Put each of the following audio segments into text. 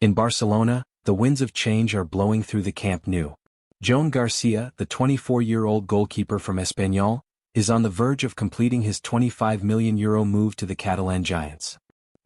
In Barcelona, the winds of change are blowing through the Camp Nou. Joan García, the 24-year-old goalkeeper from Espanyol, is on the verge of completing his €25 million move to the Catalan Giants.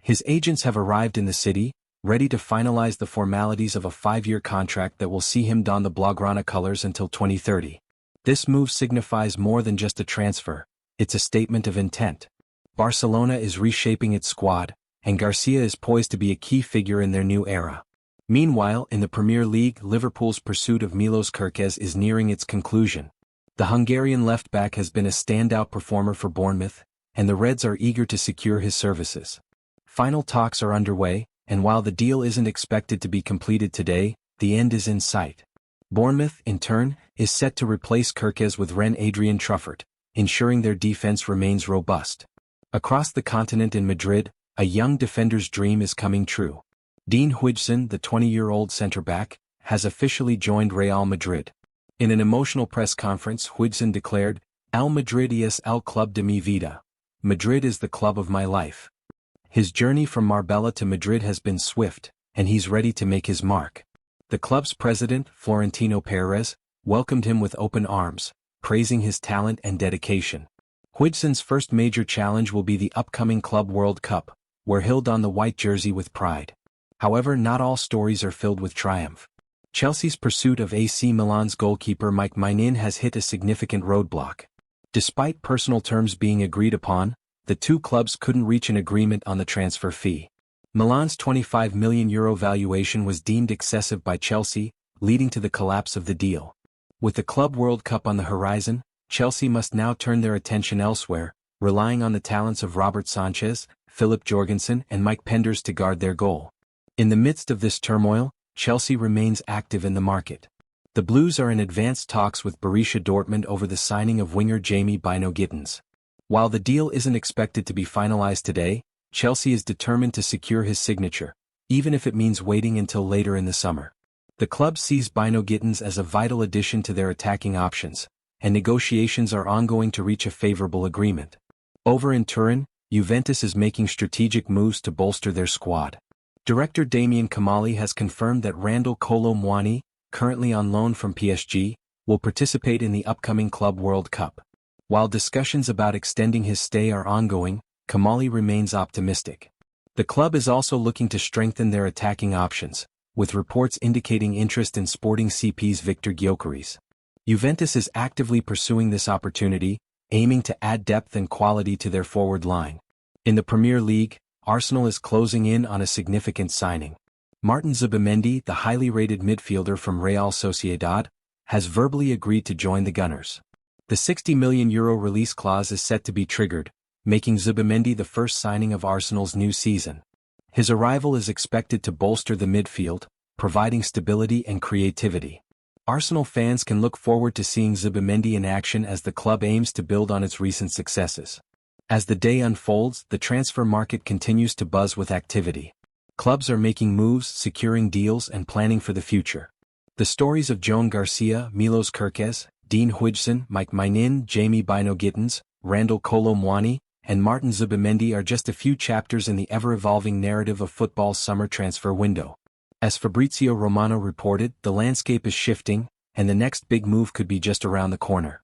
His agents have arrived in the city, ready to finalize the formalities of a 5-year contract that will see him don the Blaugrana colors until 2030. This move signifies more than just a transfer, it's a statement of intent. Barcelona is reshaping its squad, and García is poised to be a key figure in their new era. Meanwhile, in the Premier League, Liverpool's pursuit of Milos Gyökeres is nearing its conclusion. The Hungarian left-back has been a standout performer for Bournemouth, and the Reds are eager to secure his services. Final talks are underway, and while the deal isn't expected to be completed today, the end is in sight. Bournemouth, in turn, is set to replace Gyökeres with Adrian Trafford, ensuring their defense remains robust. Across the continent in Madrid, a young defender's dream is coming true. Dean Huijsen, the 20-year-old centre-back, has officially joined Real Madrid. In an emotional press conference, Huijsen declared, "El Madrid es el club de mi vida. Madrid is the club of my life." His journey from Marbella to Madrid has been swift, and he's ready to make his mark. The club's president, Florentino Perez, welcomed him with open arms, praising his talent and dedication. Huijsen's first major challenge will be the upcoming Club World Cup, where he'll don the white jersey with pride. However, not all stories are filled with triumph. Chelsea's pursuit of AC Milan's goalkeeper Maignan has hit a significant roadblock. Despite personal terms being agreed upon, the two clubs couldn't reach an agreement on the transfer fee. Milan's €25 million valuation was deemed excessive by Chelsea, leading to the collapse of the deal. With the Club World Cup on the horizon, Chelsea must now turn their attention elsewhere, relying on the talents of Robert Sanchez, Philip Jorgensen and Mike Penders to guard their goal. In the midst of this turmoil, Chelsea remains active in the market. The Blues are in advanced talks with Borussia Dortmund over the signing of winger Jamie Bino-Gittens. While the deal isn't expected to be finalized today, Chelsea is determined to secure his signature, even if it means waiting until later in the summer. The club sees Bino-Gittens as a vital addition to their attacking options, and negotiations are ongoing to reach a favorable agreement. Over in Turin, Juventus is making strategic moves to bolster their squad. Director Damien Kamali has confirmed that Randal Kolo Muani, currently on loan from PSG, will participate in the upcoming Club World Cup. While discussions about extending his stay are ongoing, Kamali remains optimistic. The club is also looking to strengthen their attacking options, with reports indicating interest in Sporting CP's Viktor Gyökeres. Juventus is actively pursuing this opportunity, aiming to add depth and quality to their forward line. In the Premier League, Arsenal is closing in on a significant signing. Martin Zubimendi, the highly rated midfielder from Real Sociedad, has verbally agreed to join the Gunners. The €60 million release clause is set to be triggered, making Zubimendi the first signing of Arsenal's new season. His arrival is expected to bolster the midfield, providing stability and creativity. Arsenal fans can look forward to seeing Zubimendi in action as the club aims to build on its recent successes. As the day unfolds, the transfer market continues to buzz with activity. Clubs are making moves, securing deals and planning for the future. The stories of Joan García, Milos Gyökeres, Dean Huijsen, Maignan, Jamie Bino-Gittens, Randal Kolo Muani, and Martin Zubimendi are just a few chapters in the ever-evolving narrative of football's summer transfer window. As Fabrizio Romano reported, the landscape is shifting, and the next big move could be just around the corner.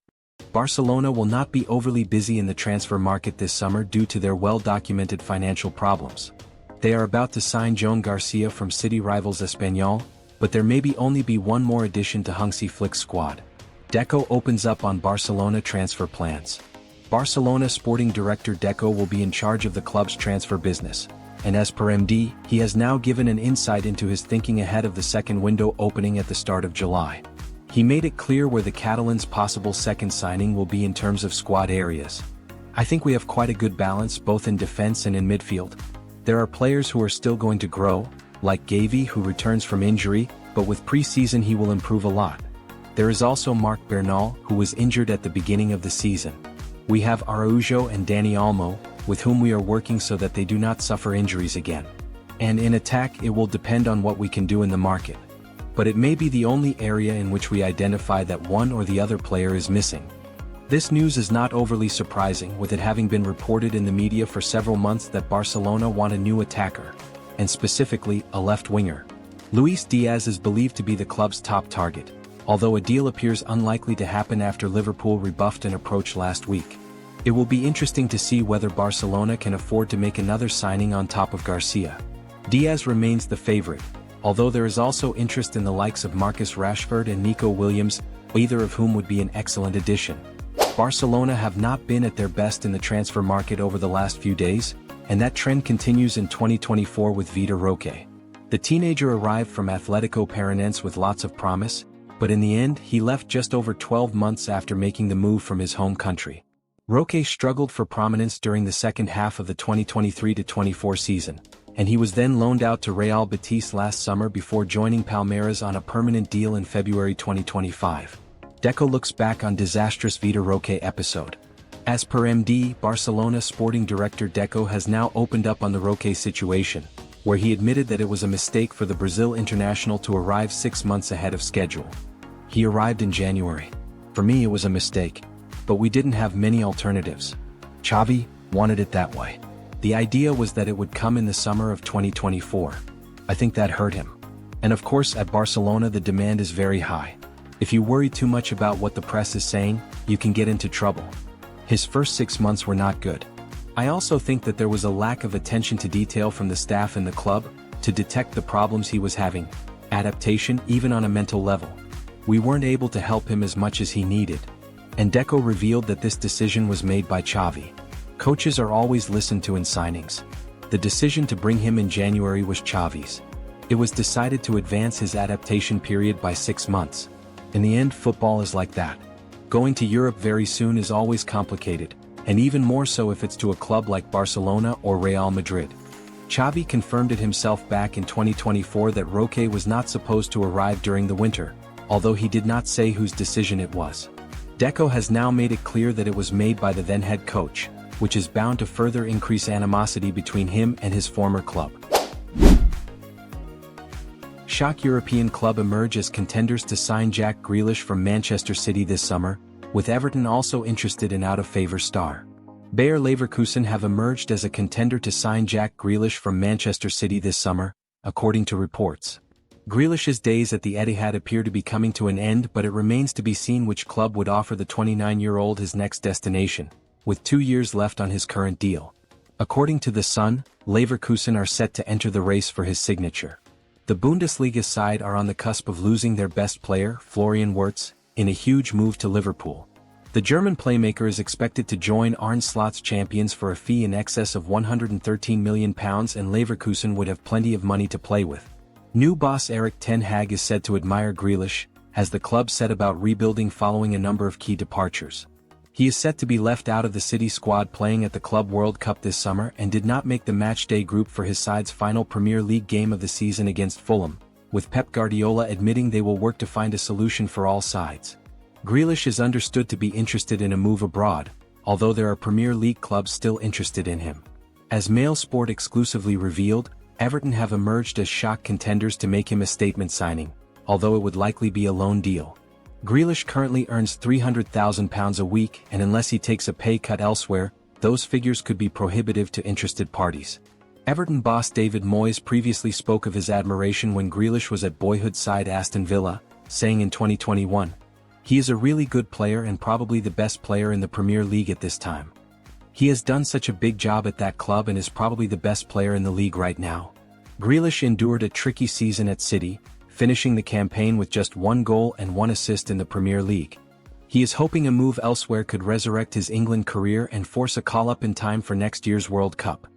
Barcelona will not be overly busy in the transfer market this summer due to their well-documented financial problems. They are about to sign Joan García from city rivals Espanyol, but there may only be one more addition to Hansi Flick's squad. Deco opens up on Barcelona transfer plans. Barcelona sporting director Deco will be in charge of the club's transfer business, and as per MD, he has now given an insight into his thinking ahead of the second window opening at the start of July. He made it clear where the Catalans' possible second signing will be in terms of squad areas. "I think we have quite a good balance both in defense and in midfield. There are players who are still going to grow, like Gavi who returns from injury, but with pre-season he will improve a lot. There is also Marc Bernal, who was injured at the beginning of the season. We have Araujo and Dani Olmo, with whom we are working so that they do not suffer injuries again. And in attack it will depend on what we can do in the market. But it may be the only area in which we identify that one or the other player is missing." This news is not overly surprising, with it having been reported in the media for several months that Barcelona want a new attacker, and specifically, a left winger. Luis Diaz is believed to be the club's top target, although a deal appears unlikely to happen after Liverpool rebuffed an approach last week. It will be interesting to see whether Barcelona can afford to make another signing on top of García. Diaz remains the favorite, although there is also interest in the likes of Marcus Rashford and Nico Williams, either of whom would be an excellent addition. Barcelona have not been at their best in the transfer market over the last few days, and that trend continues in 2024 with Vitor Roque. The teenager arrived from Atletico Madrid with lots of promise, but in the end he left just over 12 months after making the move from his home country. Roque struggled for prominence during the second half of the 2023-24 season, and he was then loaned out to Real Betis last summer before joining Palmeiras on a permanent deal in February 2025. Deco looks back on disastrous Vitor Roque episode. As per MD, Barcelona sporting director Deco has now opened up on the Roque situation, where he admitted that it was a mistake for the Brazil international to arrive 6 months ahead of schedule. He arrived in January. For me it was a mistake, but we didn't have many alternatives. Xavi wanted it that way. The idea was that it would come in the summer of 2024. I think that hurt him. And of course at Barcelona the demand is very high. If you worry too much about what the press is saying, you can get into trouble. His first 6 months were not good. I also think that there was a lack of attention to detail from the staff in the club to detect the problems he was having, adaptation even on a mental level. We weren't able to help him as much as he needed. And Deco revealed that this decision was made by Xavi. Coaches are always listened to in signings. The decision to bring him in January was Xavi's. It was decided to advance his adaptation period by 6 months. In the end, football is like that. Going to Europe very soon is always complicated, and even more so if it's to a club like Barcelona or Real Madrid. Xavi confirmed it himself back in 2024 that Roque was not supposed to arrive during the winter, although he did not say whose decision it was. Deco has now made it clear that it was made by the then head coach, which is bound to further increase animosity between him and his former club. Shock European club emerge as contenders to sign Jack Grealish from Manchester City this summer, with Everton also interested in out-of-favor star. Bayer Leverkusen have emerged as a contender to sign Jack Grealish from Manchester City this summer, according to reports. Grealish's days at the Etihad appear to be coming to an end, but it remains to be seen which club would offer the 29-year-old his next destination, with 2 years left on his current deal. According to The Sun, Leverkusen are set to enter the race for his signature. The Bundesliga side are on the cusp of losing their best player, Florian Wirtz, in a huge move to Liverpool. The German playmaker is expected to join Arne Slot's champions for a fee in excess of £113 million, and Leverkusen would have plenty of money to play with. New boss Erik ten Hag is said to admire Grealish, as the club set about rebuilding following a number of key departures. He is set to be left out of the City squad playing at the Club World Cup this summer and did not make the matchday group for his side's final Premier League game of the season against Fulham, with Pep Guardiola admitting they will work to find a solution for all sides. Grealish is understood to be interested in a move abroad, although there are Premier League clubs still interested in him. As Mail Sport exclusively revealed, Everton have emerged as shock contenders to make him a statement signing, although it would likely be a loan deal. Grealish currently earns £300,000 a week, and unless he takes a pay cut elsewhere, those figures could be prohibitive to interested parties. Everton boss David Moyes previously spoke of his admiration when Grealish was at boyhood side Aston Villa, saying in 2021, "He is a really good player and probably the best player in the Premier League at this time. He has done such a big job at that club and is probably the best player in the league right now." Grealish endured a tricky season at City, finishing the campaign with just 1 goal and 1 assist in the Premier League. He is hoping a move elsewhere could resurrect his England career and force a call-up in time for next year's World Cup.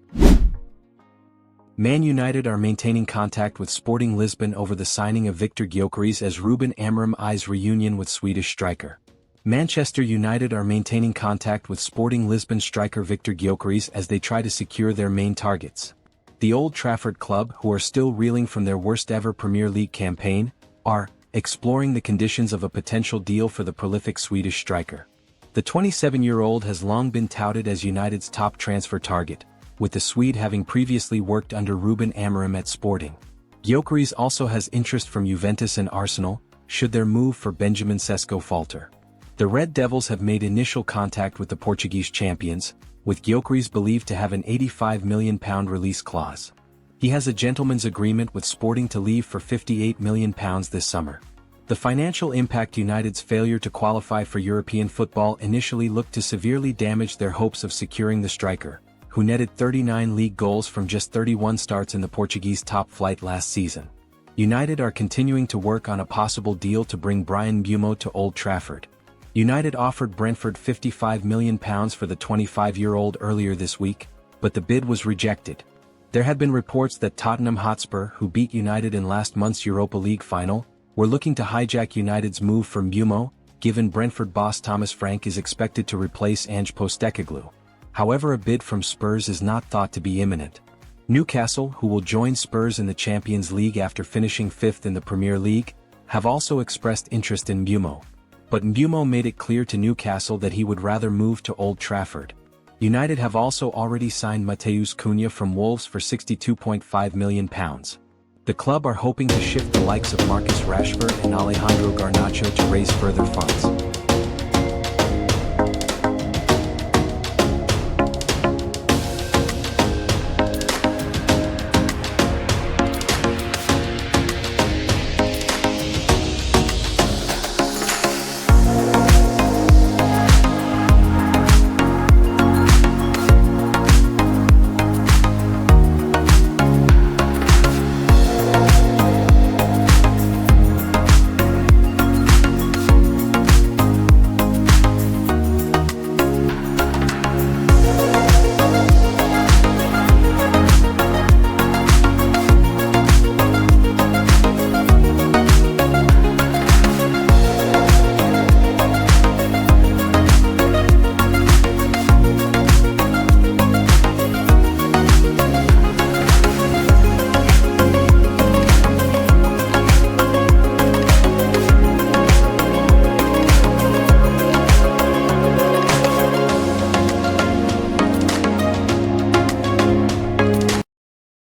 Man United are maintaining contact with Sporting Lisbon over the signing of Viktor Gyökeres as Ruben Amorim eyes reunion with Swedish striker. Manchester United are maintaining contact with Sporting Lisbon striker Viktor Gyökeres as they try to secure their main targets. The Old Trafford club, who are still reeling from their worst-ever Premier League campaign, are exploring the conditions of a potential deal for the prolific Swedish striker. The 27-year-old has long been touted as United's top transfer target, with the Swede having previously worked under Ruben Amorim at Sporting. Gyökeres also has interest from Juventus and Arsenal, should their move for Benjamin Sesko falter. The Red Devils have made initial contact with the Portuguese champions, with Gyökeres believed to have an £85 million release clause. He has a gentleman's agreement with Sporting to leave for £58 million this summer. The financial impact United's failure to qualify for European football initially looked to severely damage their hopes of securing the striker, who netted 39 league goals from just 31 starts in the Portuguese top flight last season. United are continuing to work on a possible deal to bring Bryan Mbeumo to Old Trafford. United offered Brentford £55 million for the 25-year-old earlier this week, but the bid was rejected. There had been reports that Tottenham Hotspur, who beat United in last month's Europa League final, were looking to hijack United's move for Mbeumo, given Brentford boss Thomas Frank is expected to replace Ange Postecoglou. However, a bid from Spurs is not thought to be imminent. Newcastle, who will join Spurs in the Champions League after finishing 5th in the Premier League, have also expressed interest in Mbeumo. But Mbeumo made it clear to Newcastle that he would rather move to Old Trafford. United have also already signed Matheus Cunha from Wolves for £62.5 million. The club are hoping to shift the likes of Marcus Rashford and Alejandro Garnacho to raise further funds.